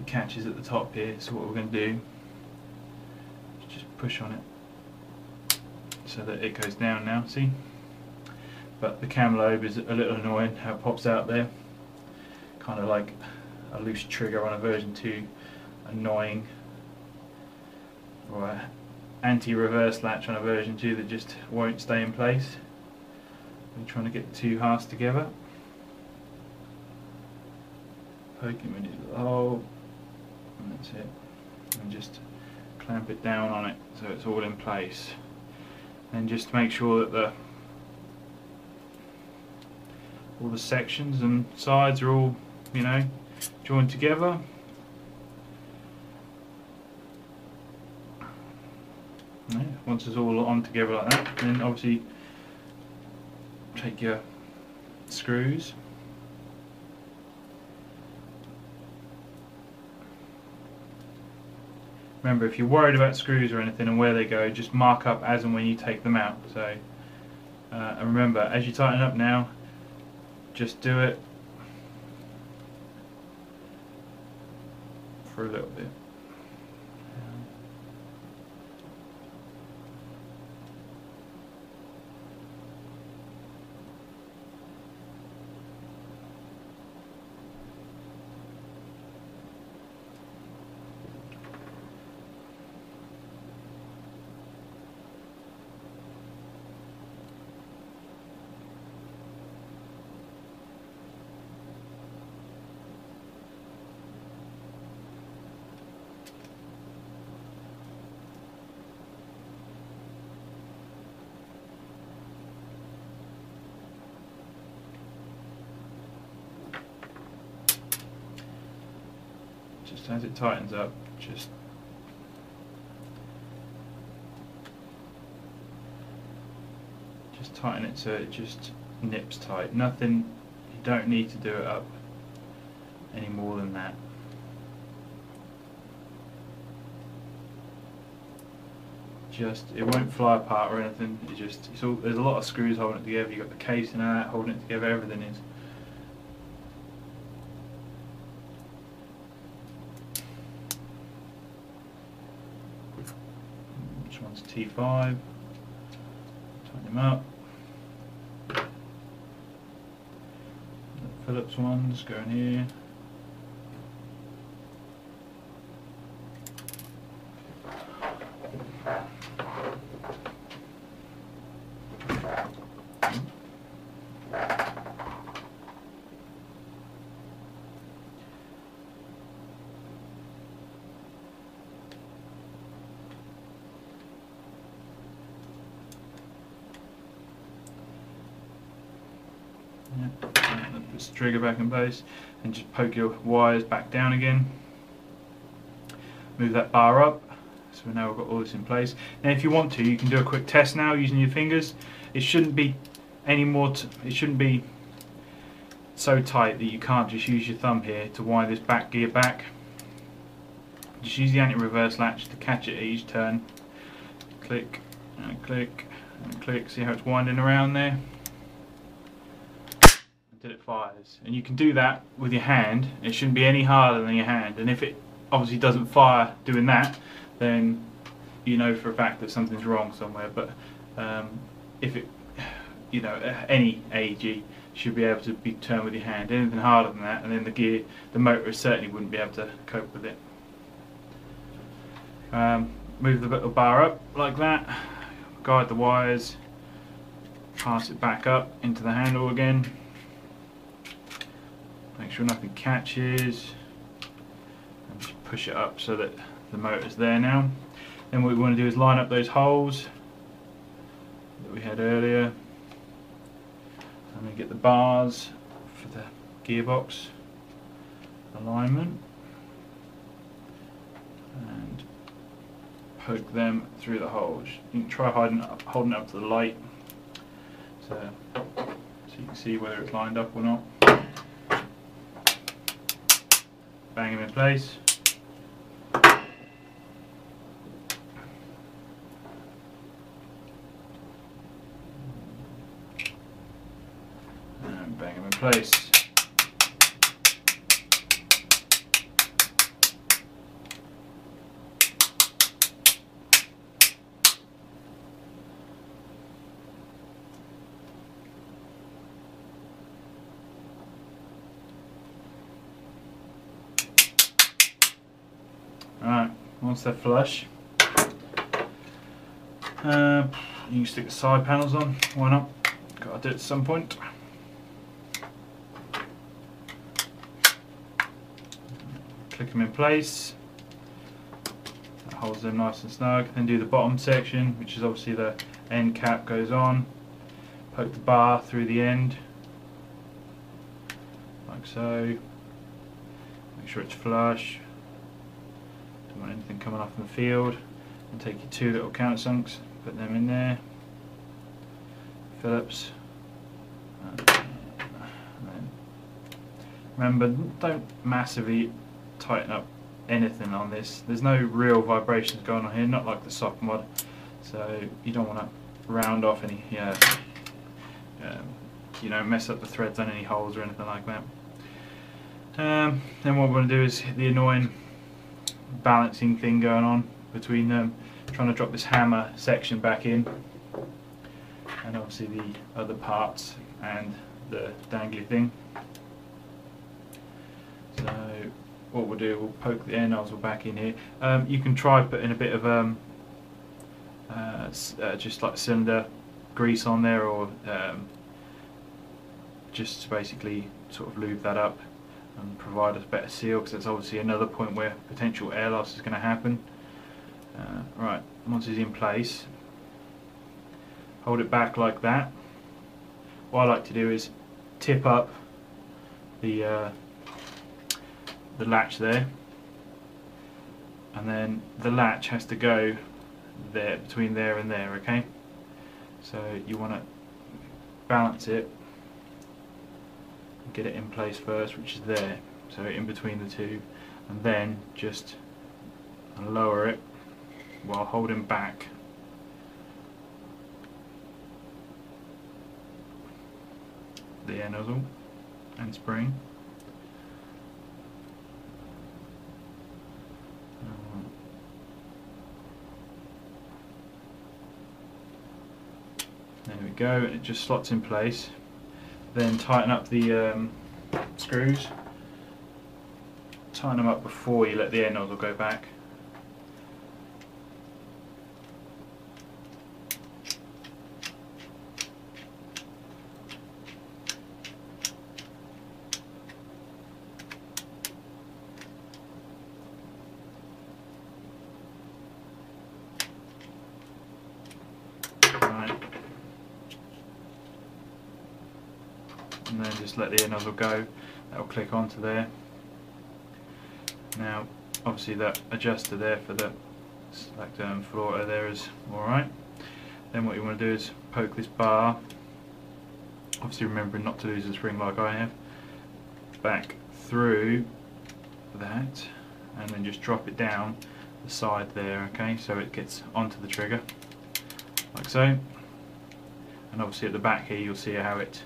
the catches at the top here. So what we're going to do is just push on it so that it goes down now, see? But the cam lobe is a little annoying how it pops out there, kind of like a loose trigger on a version 2, annoying, or an anti-reverse latch on a version 2 that just won't stay in place. We're trying to get the two halves together, poke him in his little hole, and that's it, and just clamp it down on it so it's all in place. And just to make sure that all the sections and sides are all, you know, joined together. Yeah, once it's all on together like that, then obviously take your screws, remember if you're worried about screws or anything and where they go, just mark up as and when you take them out. So and remember, as you tighten up now, just do it for a little bit. Just as it tightens up, just tighten it so it just nips tight. Nothing, you don't need to do it up any more than that. Just, it won't fly apart or anything. It just, it's all, there's a lot of screws holding it together. You've got the casing and that holding it together. Everything is. Which one's T5? Tighten them up. The Phillips ones go in here. Put this trigger back in place and just poke your wires back down again. Move that bar up. So now we've got all this in place. Now if you want to, you can do a quick test now using your fingers. It shouldn't be any more, it shouldn't be so tight that you can't just use your thumb here to wind this back gear back. Just use the anti-reverse latch to catch it at each turn. Click and click and click. See how it's winding around there? Until it fires. And you can do that with your hand. It shouldn't be any harder than your hand. And if it obviously doesn't fire doing that, then you know for a fact that something's wrong somewhere. But if it, you know, any AEG should be able to be turned with your hand. Anything harder than that, and then the gear, the motor certainly wouldn't be able to cope with it. Move the little bar up like that, guide the wires, pass it back up into the handle again, make sure nothing catches, and just push it up so that the motor's there now. Then what we want to do is line up those holes that we had earlier, and then get the bars for the gearbox alignment and poke them through the holes. You can try holding it up to the light so you can see whether it's lined up or not. Bang them in place. And bang them in place. once they're flush. You can stick the side panels on, why not? Got to do it at some point. Click them in place. That holds them nice and snug. Then do the bottom section, which is obviously the end cap goes on. Poke the bar through the end, like so. Make sure it's flush. Don't want anything coming off in the field. And take your 2 little countersunks, put them in there. Phillips. And then remember, don't massively tighten up anything on this. There's no real vibrations going on here, not like the sock mod. So you don't want to round off any, you know, mess up the threads on any holes or anything like that. Then what we're going to do is hit the annoying balancing thing going on between them, trying to drop this hammer section back in, and obviously the other parts and the dangly thing. So what we'll do, we'll poke the air nozzle back in here. You can try putting a bit of just like cylinder grease on there, or just to basically sort of lube that up and provide a better seal, because it's obviously another point where potential air loss is going to happen. Right, once it's in place, hold it back like that. What I like to do is tip up the latch there, and then the latch has to go there, between there and there, okay? So you want to balance it, get it in place first, which is there, so in between the two, and then just lower it while holding back the air nozzle and spring. There we go, it just slots in place. Then tighten up the screws. Tighten them up before you let the air nozzle go back. And then just let the air nozzle go. That will click onto there. Now obviously that adjuster there for the select floater there is alright. Then what you want to do is poke this bar, obviously remembering not to lose the spring like I have, back through that, and then just drop it down the side there, okay, so it gets onto the trigger like so. And obviously at the back here you'll see how it